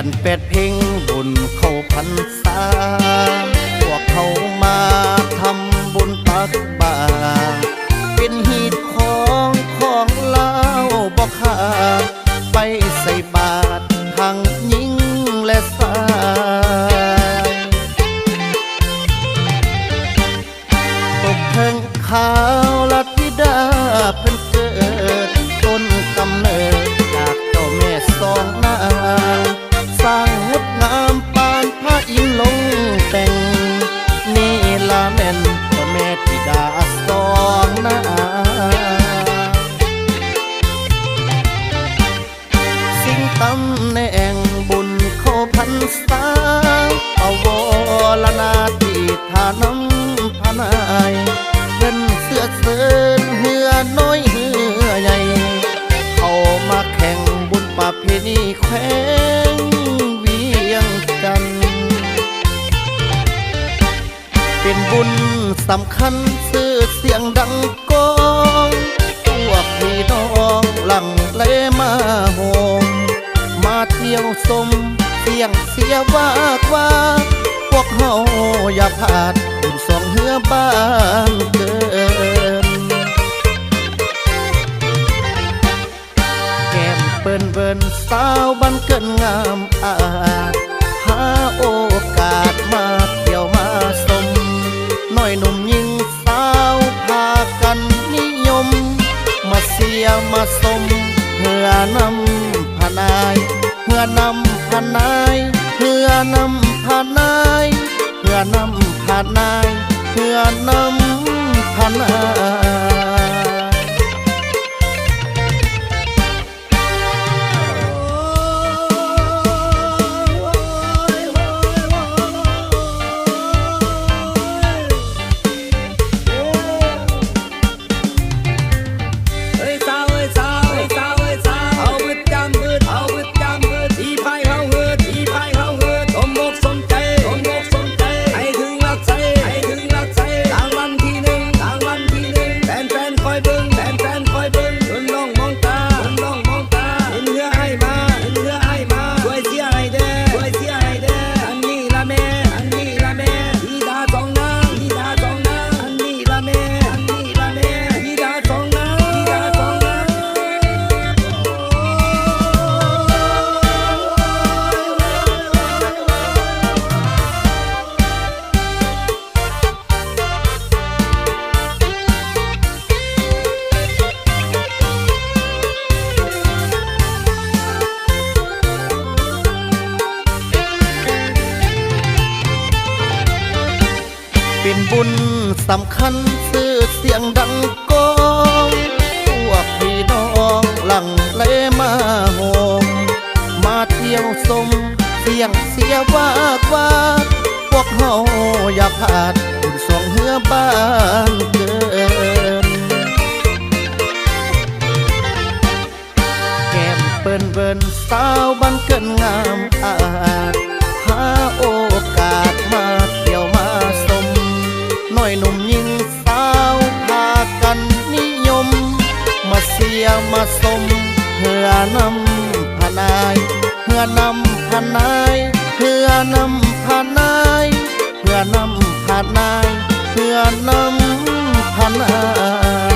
อนเป็ดเพ่งบุญเข้าพรรษาพวกเขามาทำบุญตักบาตรเป็นหีดของเล่าบ่ขาดไปใส่บาตรทั้งหญิงและชายตกเทิงขาวลัทธิดาเพิ่นเกิดต้นกำเนิดจากเจ้าแม่สองนางสร้างงดงามปานพระอินทร์ลงแต่งนี่ละแม่นเจ้าแม่ธิดาสองนางสิ่งตำแหน่งบุญเข้าพรรษาปวารณาที่ทาน้ำพนายเพิ่นเสื้อเสินเหือน้อยเหือใหญ่เข้ามาแข่งบุญประเพณีแขวงเวียงจันทน์เป็นบุญสำคัญชื่อเสียงดังก้องพวกพี่น้องหลั่งไหลมาโฮมมาเที่ยวชมเสียงเสียว่ากว่าพวกเฮาอย่าพลาดบุญสองเฮือบ้านเกินแก้มเปิ้นเบิ่นสาวบ้านเกินงามอาจหาโอกาสมาเที่ยวมาชมน้อยหนุ่มหญิงสาวพากันนิยมมาเสียมาชมเพื่อนำพนายเพื่อนำพนายเพื่อนำพนายเพื่อนำพนายเพื่อนำพนายเป็นบุญสำคัญชื่อเสียงดังก้องพวกพี่น้องหลั่งไหลมาโฮมมาเที่ยวชมเสียงเสียว่ากว่าพวกเฮาอย่าพลาดบุญสองเฮือบ้านเกินแก้มเปิ้นเบิ่นสาวบ้านเกินงามอาจหาโอกาสมาเที่ยวมาชมน้อยหนุ่มหญิงสาวพากันนิยมมาเสียมาชมเพื่อนำพนายเพื่อนำพนายเพื่อนำพนายเพื่อนำพนายเพื่อนำพนาย